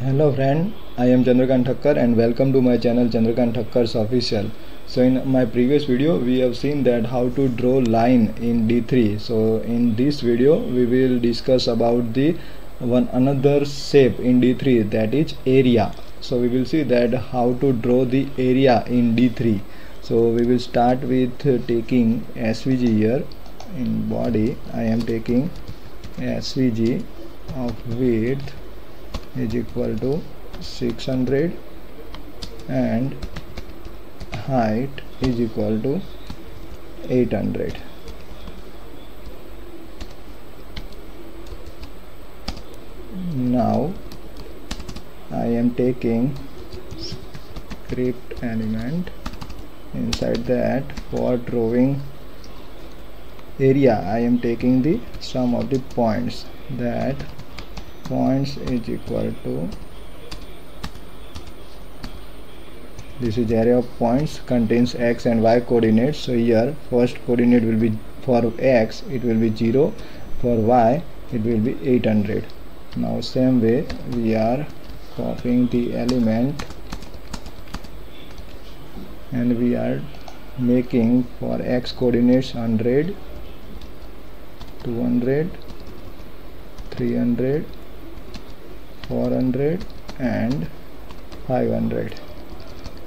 Hello friend, I am Chandrakant Thakkar and welcome to my channel Chandrakant Thakkar's Official. So in my previous video we have seen that how to draw line in D3. So in this video we will discuss about the another shape in D3, that is area. So we will see that how to draw the area in D3. So we will start with taking SVG here. In body I am taking SVG of width is equal to 600 and height is equal to 800. Now I am taking script element. Inside that, for drawing area I am taking the sum of the points. That points is equal to, this is area of points, contains x and y coordinates. So here first coordinate will be, for x it will be 0, for y it will be 800. Now same way we are copying the element and we are making for x coordinates 100, 200, 300, 400 and 500.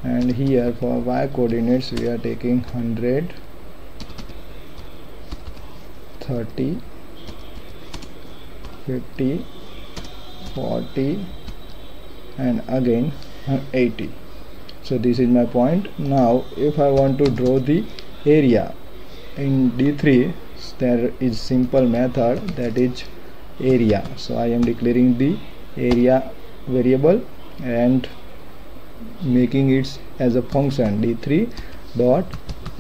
And here for y coordinates we are taking 100, 30, 50, 40 and again 80. So this is my point. Now if I want to draw the area in D3, there is simple method, that is area. So I am declaring the area variable and making it as a function D3 dot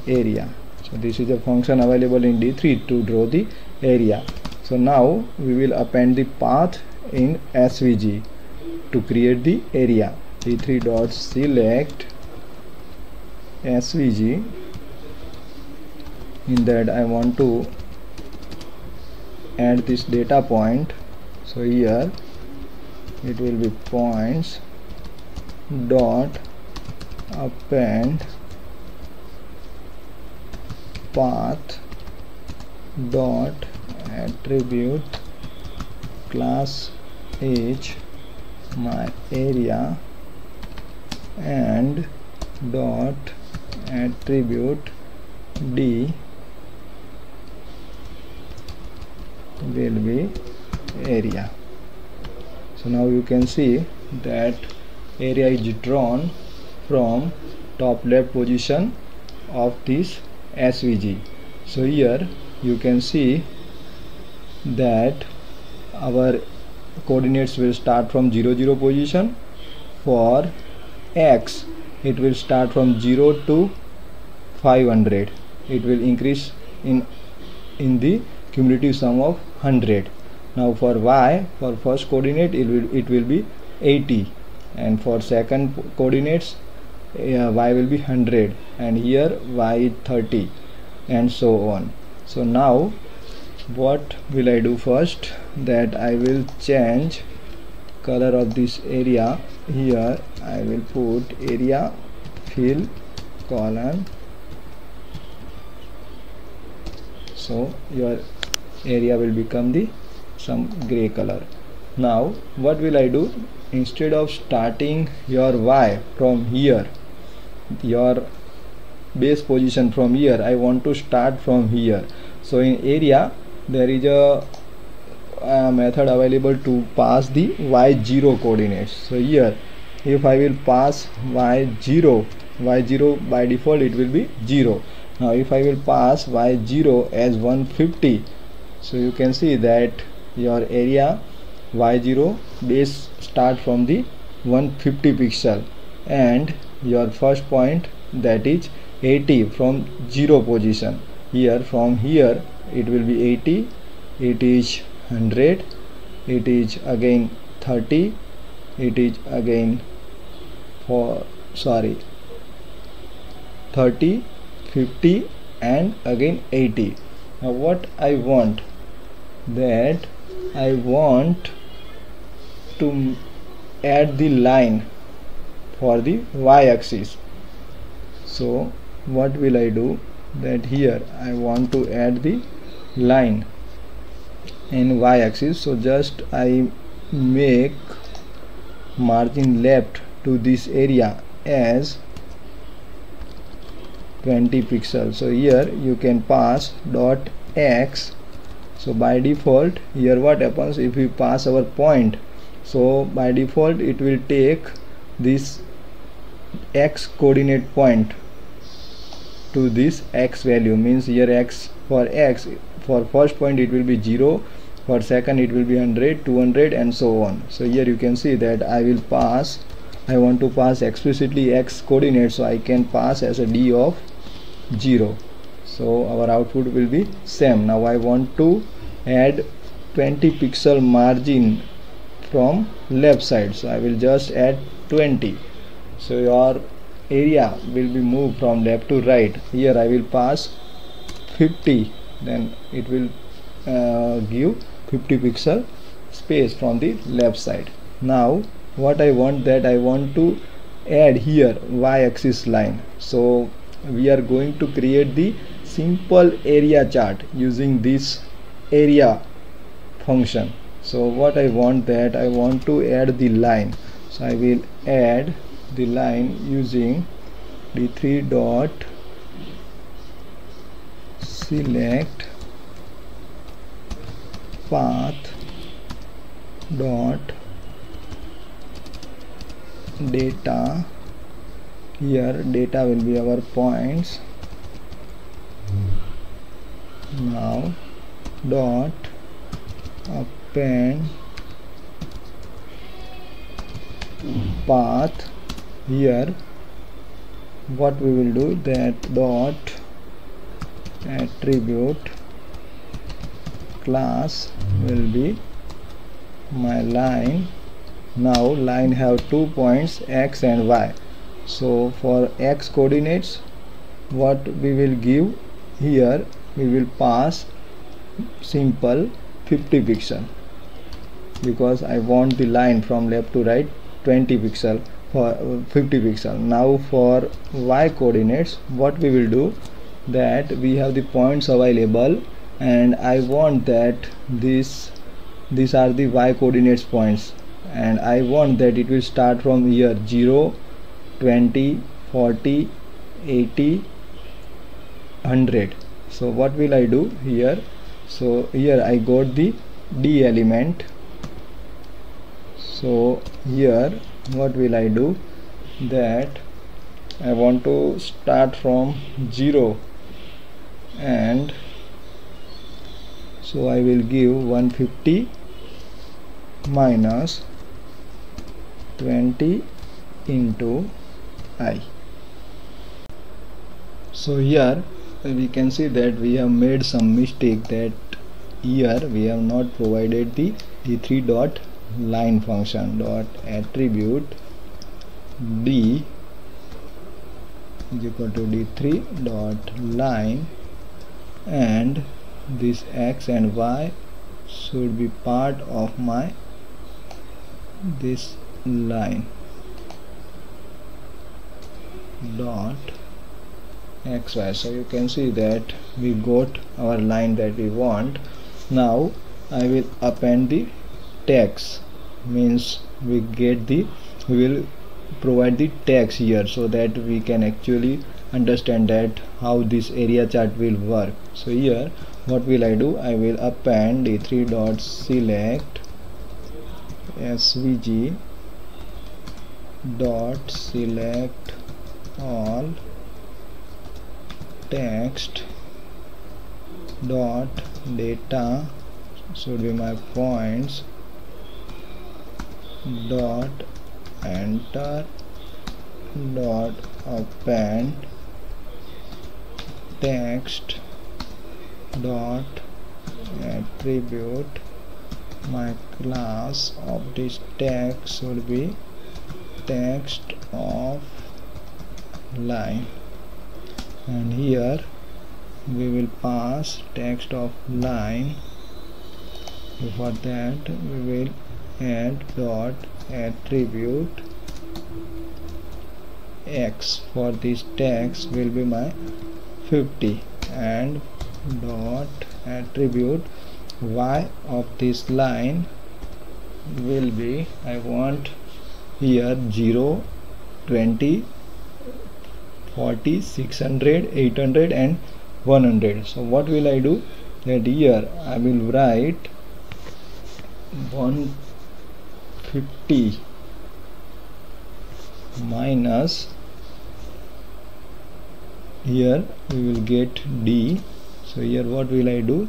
area. So this is a function available in D3 to draw the area. So now we will append the path in SVG to create the area. D3 dot select SVG. In that I want to add this data point. So here it will be points dot append path dot attribute class is my area and dot attribute D will be area. So now you can see that area is drawn from top left position of this SVG. So here you can see that our coordinates will start from 0, 0 position. For x it will start from 0 to 500. It will increase in the cumulative sum of 100. Now for y, for first coordinate it will be 80, and for second coordinates y will be 100, and here y is 30 and so on. So now what will I do first, that I will change color of this area. Here I will put area fill colon. So your area will become the some gray color. Now what will I do, instead of starting your y from here, your base position from here, I want to start from here. So in area there is a method available to pass the y0 coordinates. So here if I will pass y0 by default it will be 0. Now if I will pass y0 as 150, so you can see that your area y0 base start from the 150 pixel and your first point, that is 80 from 0 position. Here from here it will be 80, it is 100, it is again 30, it is again 30, 50 and again 80. Now what I want, that I want to add the line for the y-axis. So what will I do, that here I want to add the line in y-axis. So just I make margin left to this area as 20 pixels. So here you can pass dot x. So by default here what happens, if we pass our point, so by default it will take this x coordinate point to this x value, means here x, for first point it will be 0, for second it will be 100, 200 and so on. So here you can see that I want to pass explicitly x coordinates, so I can pass as a d of 0. So our output will be same. Now I want to add 20 pixel margin from left side, so I will just add 20. So your area will be moved from left to right. Here I will pass 50, then it will give 50 pixel space from the left side. Now what I want, that I want to add here y-axis line. So we are going to create the simple area chart using this area function. So what I want, that I want to add the line. So I will add the line using d3 dot select path dot data. Here data will be our points. Now dot append path. Here what we will do, that dot attribute class will be my line. Now line have 2 points x and y. So for x coordinates what we will give, here we will pass simple 50 pixel, because I want the line from left to right 20 pixel for 50 pixel. Now for y coordinates what we will do, that we have the points available and I want that these are the y coordinates points, and I want that it will start from here 0, 20, 40, 80, 100. So what will I do here, so here I got the d element. So here what will I do, that I want to start from 0, and so I will give 150 minus 20 into I. So here we can see that we have made some mistake, that here we have not provided the d3 dot line function dot attribute d is equal to d3 dot line, and this x and y should be part of my this line dot xy. So you can see that we got our line that we want. Now I will append the text, means we will provide the text here, so that we can actually understand that how this area chart will work. So here what will I do, I will append d3 dot select svg dot select all text dot data should be my points dot enter dot append text dot attribute. My class of this text should be text of line, and here we will pass text of line. Before that we will add dot attribute x for this text will be my 50, and dot attribute y of this line will be, I want here 0, 20, 40, 600, 800 and 100. So what will I do? That here I will write 150 minus, here we will get d. So here what will I do?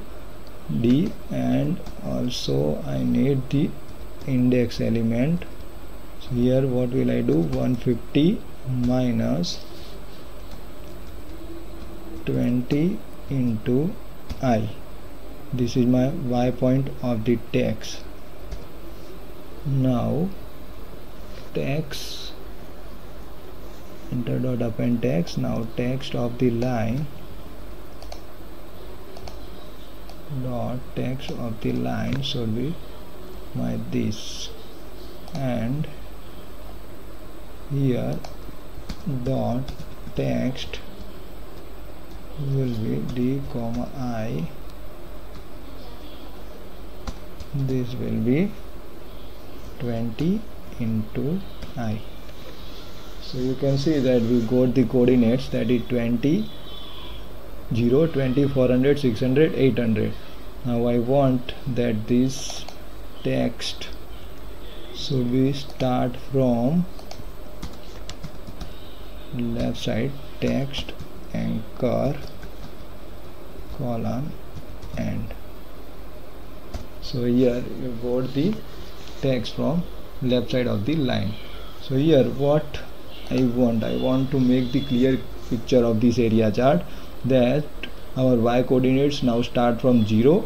D, and also I need the index element. So here what will I do? 150 minus 20 into I. This is my y point of the text. Now text, enter dot append text. Now text of the line dot text of the line should be my this, and here dot text will be d comma I. This will be 20 into I. So you can see that we got the coordinates, that is 20, 0, 20, 400, 600, 800. Now I want that this text should be start from left side, text anchor colon end. So here you got the text from left side of the line. So here what I want to make the clear picture of this area chart, that our y coordinates now start from 0.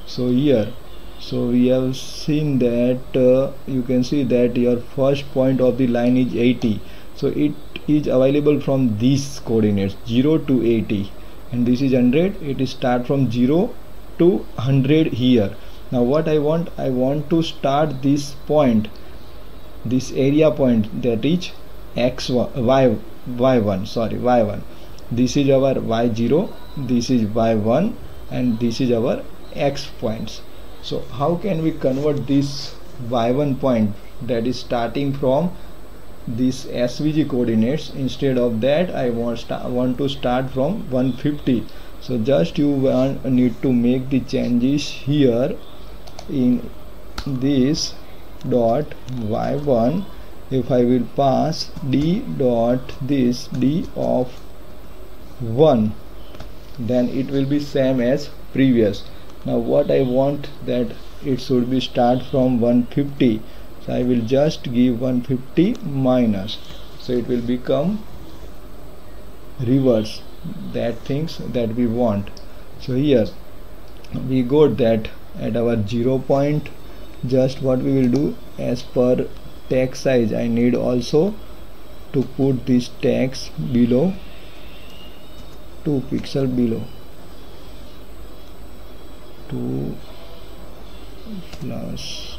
So here, so we have seen that you can see that your first point of the line is 80. So it is available from these coordinates 0 to 80, and this is 100. It is start from 0 to 100 here. Now what I want to start this point, this area point, that is x1, y1. This is our y0, this is y1, and this is our x points. So how can we convert this y1 point that is starting from this SVG coordinates? Instead of that, I want to start from 150. So just you need to make the changes here in this dot y1. If I will pass d dot this d of 1, then it will be same as previous. Now what I want, that it should be start from 150. So I will just give 150 minus, so it will become reverse, that things that we want. So here we got that at our 0 point, just what we will do, as per text size, I need also to put this text below 2 pixel below 2 plus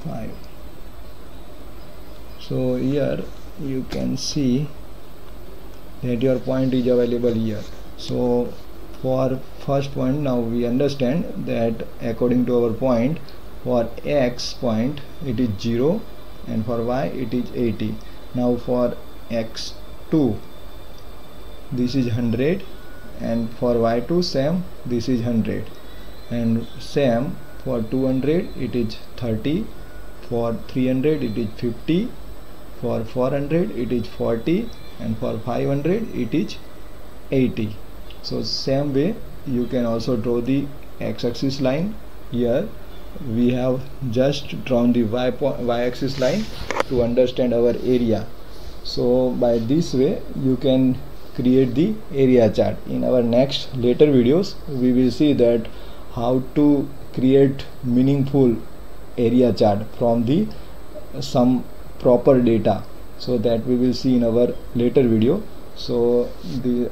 5. So here you can see that your point is available here. So for first point, now we understand that according to our point, for x point it is 0 and for y it is 80. Now for x2 this is 100, and for y2 same, this is 100, and same for 200 it is 30, for 300 it is 50, for 400 it is 40, and for 500 it is 80. So same way you can also draw the x-axis line. Here we have just drawn the y-axis line to understand our area. So by this way you can create the area chart. In our next later videos we will see that how to create meaningful area chart from the some proper data. So that we will see in our later video. So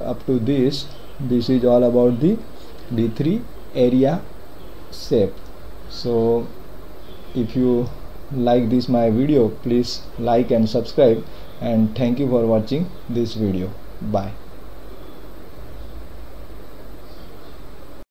up to this is all about the D3 area shape. So if you like this my video, please like and subscribe, and thank you for watching this video. Bye.